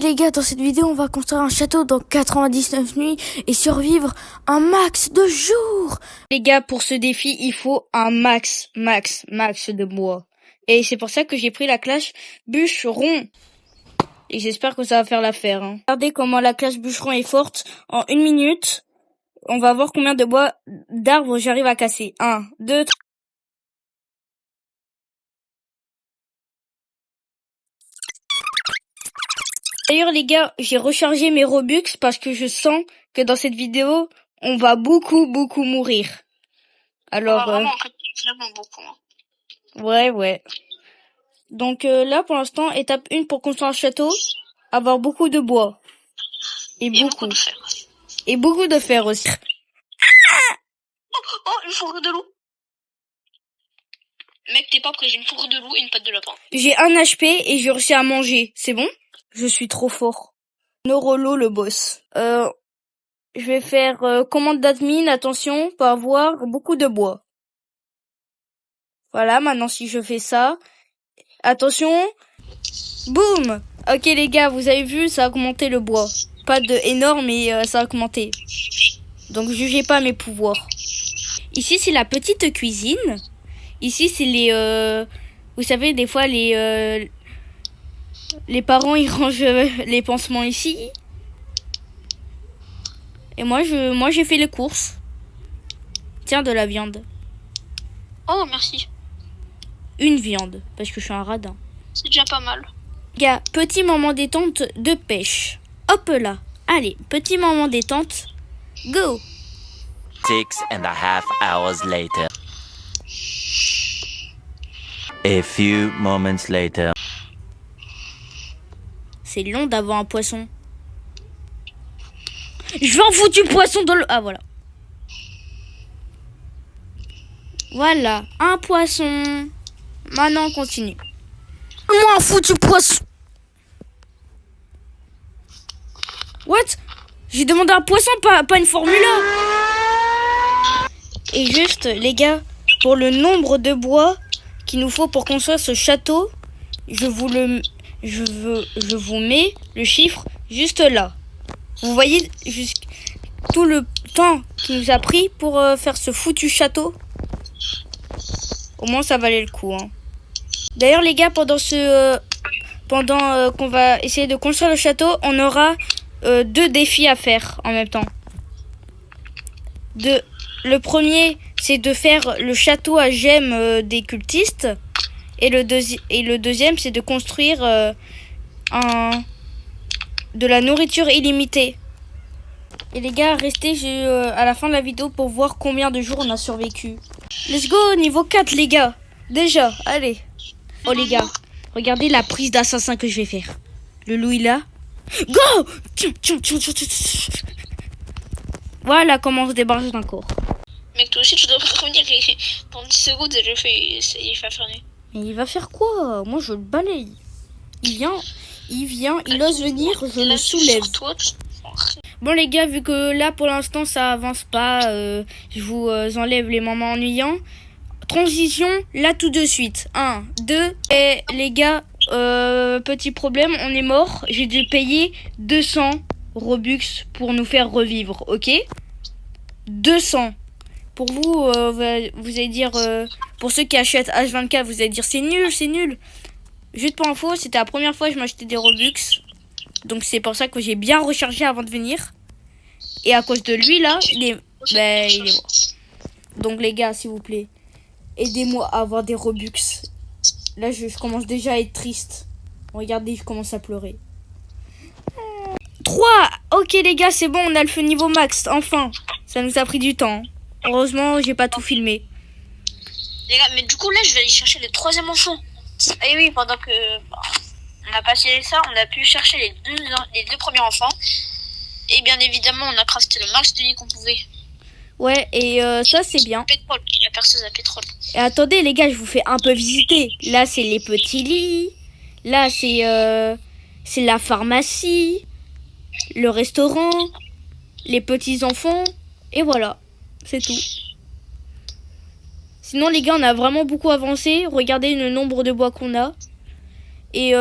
les gars, dans cette vidéo, on va construire un château dans 99 nuits et survivre un max de jours. Les gars, pour ce défi, il faut un max de bois. Et c'est pour ça que j'ai pris la classe bûcheron. Et j'espère que ça va faire l'affaire. Hein. Regardez comment la classe bûcheron est forte. En 1 minute, on va voir combien de bois d'arbres j'arrive à casser. 1, 2, 3. D'ailleurs les gars, j'ai rechargé mes Robux parce que je sens que dans cette vidéo, on va beaucoup mourir. Alors vraiment, en fait, vraiment beaucoup. Hein. Ouais. Donc là pour l'instant, étape 1 pour construire un château, avoir beaucoup de bois. Et beaucoup de fer. Et beaucoup de fer aussi. Oh, une fourrure de loup. Mec, t'es pas prêt, j'ai une fourrure de loup et une patte de lapin. J'ai 1 HP et j'ai réussi à manger, c'est bon? Je suis trop fort. Neurolo le boss. Je vais faire commande d'admin, attention, pour avoir beaucoup de bois. Voilà, maintenant si je fais ça, attention, boum. Ok les gars, vous avez vu, ça a augmenté le bois. Pas de énorme, mais ça a augmenté. Donc jugez pas mes pouvoirs. Ici c'est la petite cuisine. Ici c'est les... vous savez, des fois les parents ils rangent les pansements ici. Et moi j'ai fait les courses. Tiens, de la viande. Oh, merci. Une viande, parce que je suis un radin. C'est déjà pas mal. Gars, petit moment détente de pêche. Hop là. Allez, petit moment détente. Go. 6.5 hours later. A few moments later. C'est long d'avoir un poisson. Je vais en foutre du poisson dans le... Ah, voilà. Voilà, un poisson. Maintenant, on continue. Moi, foutu poisson. What? J'ai demandé un poisson, pas une formula. Et juste, les gars, pour le nombre de bois qu'il nous faut pour construire ce château, je vous mets le chiffre juste là. Vous voyez tout le temps qu'il nous a pris pour faire ce foutu château. Au moins, ça valait le coup. Hein. D'ailleurs, les gars, pendant qu'on va essayer de construire le château, on aura 2 défis à faire en même temps. Le premier, c'est de faire le château à gemmes des cultistes. Et le deuxième, c'est de construire de la nourriture illimitée. Et les gars, restez à la fin de la vidéo pour voir combien de jours on a survécu. Let's go, niveau 4 les gars. Déjà, allez. Oh les gars, regardez la prise d'assassin que je vais faire. Le loup il est là. Go. Voilà comment on se débarrasse d'un corps. Mec, toi aussi tu devrais revenir dans 10 secondes et il va faire. Mais il va faire quoi? Moi je le balaye. Il vient, il ose venir, je le soulève. Bon les gars, vu que là pour l'instant ça avance pas, je vous enlève les moments ennuyants. Transition, là tout de suite. 1, 2, et les gars, petit problème, on est mort. J'ai dû payer 200 Robux pour nous faire revivre, ok? 200. Pour vous, vous allez dire, pour ceux qui achètent H24, vous allez dire c'est nul. Juste pour info, c'était la première fois que je m'achetais des Robux. Donc c'est pour ça que j'ai bien rechargé avant de venir. Et à cause de lui là, il est mort. Donc les gars, s'il vous plaît, aidez-moi à avoir des Robux. Là, je commence déjà à être triste. Regardez, je commence à pleurer. 3. Ok les gars, c'est bon, on a le feu niveau max. Enfin, ça nous a pris du temps. Heureusement, j'ai pas tout filmé. Les gars, mais du coup là, je vais aller chercher le 3e enfant. Et oui, pendant que on a passé ça, on a pu chercher les deux premiers enfants. Et bien évidemment, on a crafté le max de lits qu'on pouvait. Ouais, et ça c'est bien. Pétrole, la perceuse à pétrole. Et attendez les gars, je vous fais un peu visiter. Là c'est les petits lits. Là c'est la pharmacie, le restaurant, les petits enfants. Et voilà, c'est tout. Sinon les gars, on a vraiment beaucoup avancé. Regardez le nombre de bois qu'on a. Et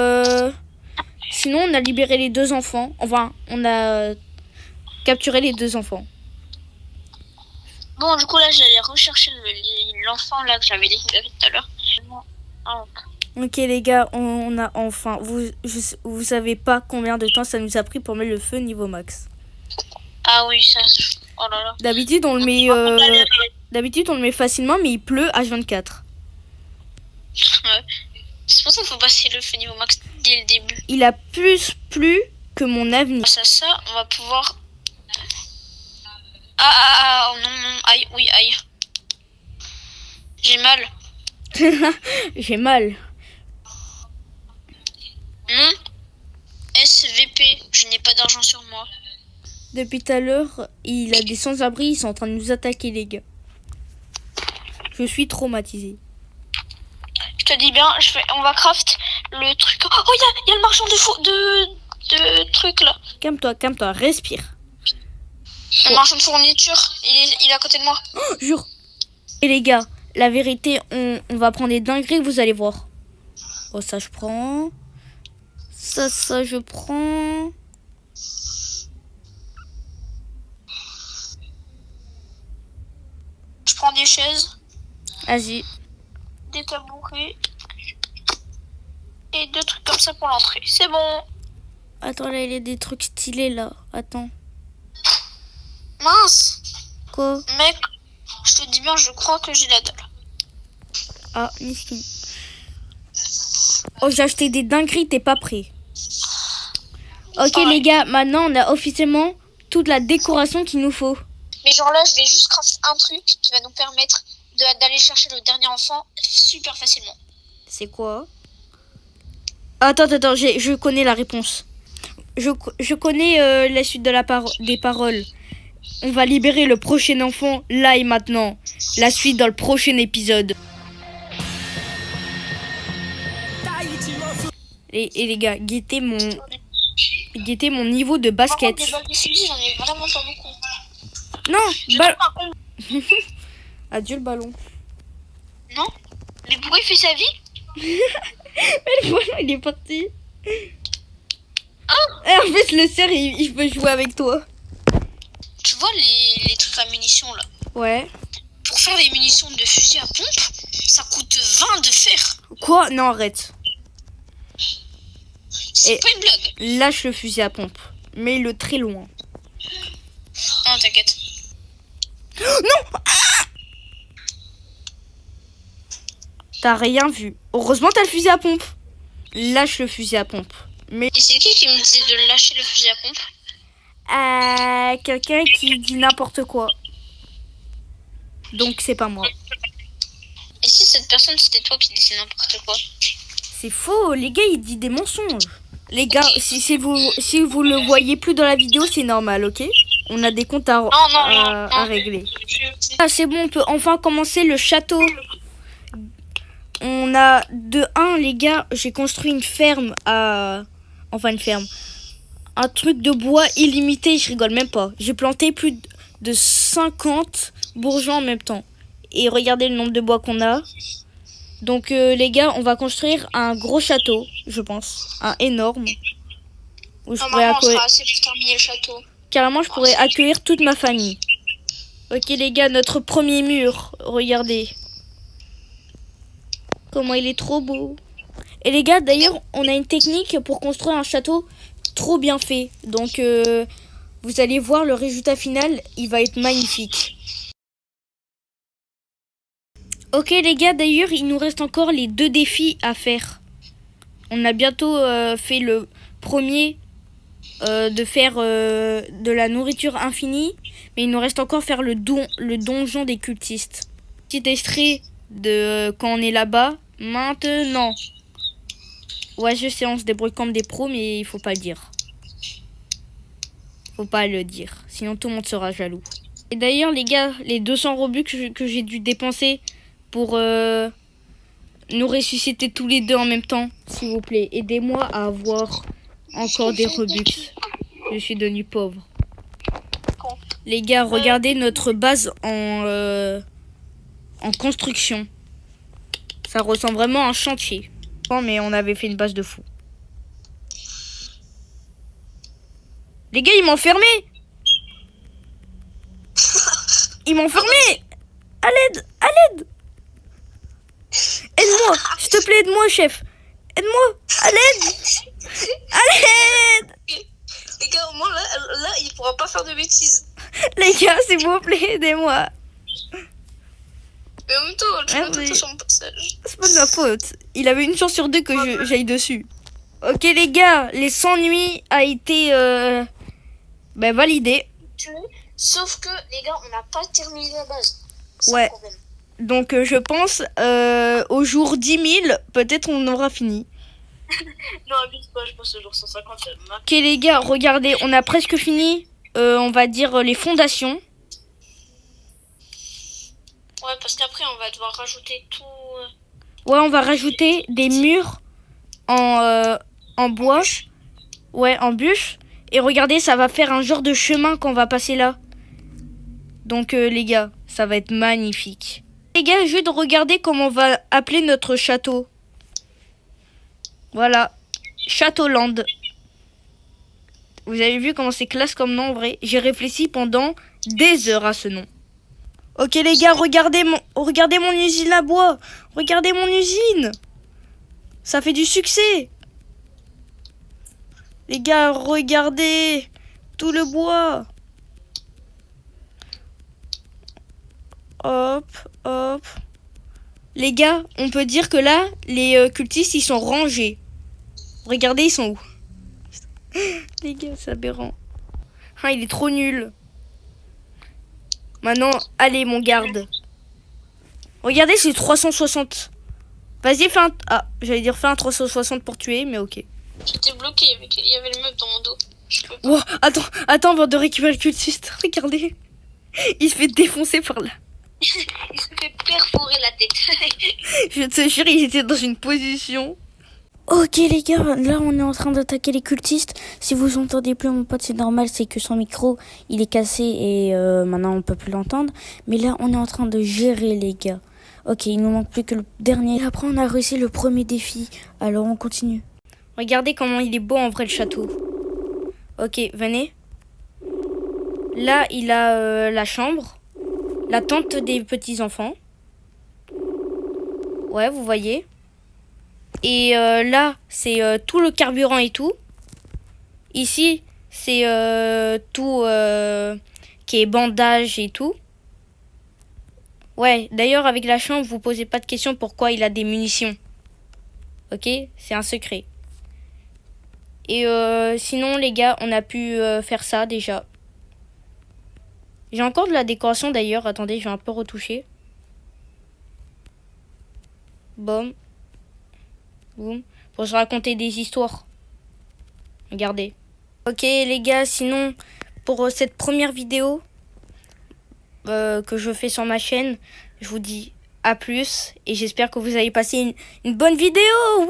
Sinon, on a libéré les 2 enfants. Enfin, on a capturé les 2 enfants. Bon, du coup, là, j'allais rechercher l'enfant là que j'avais libéré tout à l'heure. Ah, Ok les gars, on a enfin... Vous savez pas combien de temps ça nous a pris pour mettre le feu niveau max. ah oui, ça... Oh là là. D'habitude, on le met... D'habitude, on le met facilement, mais il pleut H24. Ouais. C'est pour ça qu'il faut passer le feu niveau max dès le début. Il a plus plu que mon avenir. Grâce à ça, on va pouvoir... Ah, oh non, non, aïe, oui, aïe. J'ai mal. J'ai mal. Non. SVP, je n'ai pas d'argent sur moi. Depuis tout à l'heure, il a des sans-abri, ils sont en train de nous attaquer les gars. Je suis traumatisée. Je te dis bien, on va craft le truc. Oh, il y a le marchand de trucs là. Calme-toi, respire. Le marchand de fourniture, il est à côté de moi. Oh, jure. Et les gars, la vérité, on va prendre des dingueries, vous allez voir. Oh, ça je prends. Ça je prends. Je prends des chaises, Vas-y. des tabourets et 2 trucs comme ça pour l'entrée. C'est bon. Attends, là, il y a des trucs stylés, là. Attends. Mince. Quoi? Mec, je te dis bien, je crois que j'ai la dalle. Ah, miskin. Oh, j'ai acheté des dingueries, t'es pas prêt. Ok, Ouais. les gars, maintenant, on a officiellement toute la décoration qu'il nous faut. Mais genre là, je vais juste crafter un truc qui va nous permettre d'aller chercher le dernier enfant super facilement. C'est quoi? Attends, je connais la réponse. Je connais la suite de des paroles. On va libérer le prochain enfant là et maintenant. La suite dans le prochain épisode. Et les gars, guettez mon niveau de Par contre, basket. des balles de fusil, j'en ai vraiment pas beaucoup. Non, Je bal- trouve un combo. Adieu le ballon. Non. Mais pourquoi il fait sa vie? Le ballon, il est parti. Et en fait, le cerf, il veut jouer avec toi. Tu vois les trucs à munitions là. Ouais. Pour faire les munitions de fusil à pompe, ça coûte 20 de fer. Quoi? Non, arrête. C'est Et- pas une blague. Lâche le fusil à pompe. Mets-le très loin. Non, t'inquiète. T'as rien vu. Heureusement, t'as le fusil à pompe. Lâche le fusil à pompe. Mais Et c'est qui me disait de lâcher le fusil à pompe? quelqu'un qui dit n'importe quoi. Donc, c'est pas moi. Et si cette personne c'était toi qui disais n'importe quoi? C'est faux. Les gars, il dit des mensonges. Les gars, si vous le voyez plus dans la vidéo, c'est normal, ok? On a des comptes à Non. régler. Ah, c'est bon, on peut enfin commencer le château. On a de 1, les gars, j'ai construit une ferme à... Enfin, une ferme. Un truc de bois illimité, je rigole même pas. J'ai planté plus de 50 bourgeons en même temps. Et regardez le nombre de bois qu'on a. Donc, les gars, on va construire un gros château, je pense. Un énorme. Où je pourrais Normalement, on accueillir... sera assez pour terminer le château. Carrément, je pourrais accueillir toute ma famille. Ok, les gars, notre premier mur. Regardez. Comment il est trop beau. Et les gars, d'ailleurs, on a une technique pour construire un château trop bien fait. Donc, vous allez voir le résultat final. Il va être magnifique. Ok, les gars, d'ailleurs, il nous reste encore les 2 défis à faire. On a bientôt fait le premier... de faire de la nourriture infinie, mais il nous reste encore faire le donjon des cultistes. Petit extrait de quand on est là-bas. Maintenant. Ouais, je sais, on se débrouille comme des pros, mais il faut pas le dire. Faut pas le dire, sinon tout le monde sera jaloux. Et d'ailleurs, les gars, les 200 Robux que j'ai dû dépenser pour nous ressusciter tous les deux en même temps, s'il vous plaît, aidez-moi à avoir encore des Robux. Je suis devenu pauvre. Les gars, regardez notre base en construction. Ça ressemble vraiment à un chantier. Oh, mais on avait fait une base de fou. Les gars, ils m'ont enfermé. Ils m'ont enfermé. À l'aide, à l'aide. Aide-moi, s'il te plaît, aide-moi, chef. Aide-moi, à l'aide. À l'aide. Les gars, au moins là, il pourra pas faire de bêtises. Les gars, s'il vous plaît, aidez-moi. Mais en même temps, tu Ah, vas oui. tout sur mon passage. C'est pas de ma faute. Il avait une chance sur deux que j'aille dessus. Ok les gars, les 100 nuits a été validé. Sauf que, les gars, on n'a pas terminé la base. C'est Ouais. un problème. Donc je pense au jour 10 000, peut-être on aura fini. Non, abuse pas, je pense au jour 150, c'est le max. Ok les gars, regardez, on a presque fini. On va dire les fondations. Ouais, parce qu'après, on va devoir rajouter tout. Ouais, on va rajouter des murs en bois. Ouais, en bûche. Et regardez, ça va faire un genre de chemin qu'on va passer là. Donc les gars, ça va être magnifique. Les gars, juste regardez comment on va appeler notre château. Voilà, Châteauland. Vous avez vu comment c'est classe comme nom en vrai. J'ai réfléchi pendant des heures à ce nom. Ok les gars, regardez mon usine à bois. Regardez mon usine. Ça fait du succès. Les gars, regardez tout le bois. Hop, hop. Les gars, on peut dire que là, les cultistes, ils sont rangés. Regardez, ils sont où? Les gars, c'est aberrant. Ah, il est trop nul. Maintenant, allez, mon garde. Regardez, c'est 360. Vas-y, fais un... Ah, j'allais dire fais un 360 pour tuer, mais ok. J'étais bloqué, il y avait le meuble dans mon dos. Je peux pas. Wow, attends, avant de récupérer le cultiste, regardez. Il se fait défoncer par là. Il se fait perforer la tête. Je te jure, il était dans une position. Ok les gars, là on est en train d'attaquer les cultistes. Si vous entendez plus mon pote, c'est normal, c'est que son micro il est cassé et maintenant on peut plus l'entendre. Mais là on est en train de gérer les gars. Ok, il nous manque plus que le dernier. Et après on a réussi le premier défi, alors on continue. Regardez comment il est beau en vrai le château. Ok, venez. Là il a la chambre, la tente des petits enfants. Ouais, vous voyez. Et là, c'est tout le carburant et tout. Ici, c'est tout qui est bandage et tout. Ouais, d'ailleurs, avec la chambre, vous posez pas de questions pourquoi il a des munitions. Ok, c'est un secret. Et sinon, les gars, on a pu faire ça déjà. J'ai encore de la décoration d'ailleurs. Attendez, je vais un peu retoucher. Boum. Boum. Pour se raconter des histoires. Regardez. Ok les gars, sinon pour cette première vidéo que je fais sur ma chaîne, je vous dis à plus et j'espère que vous avez passé une bonne vidéo. Ouais!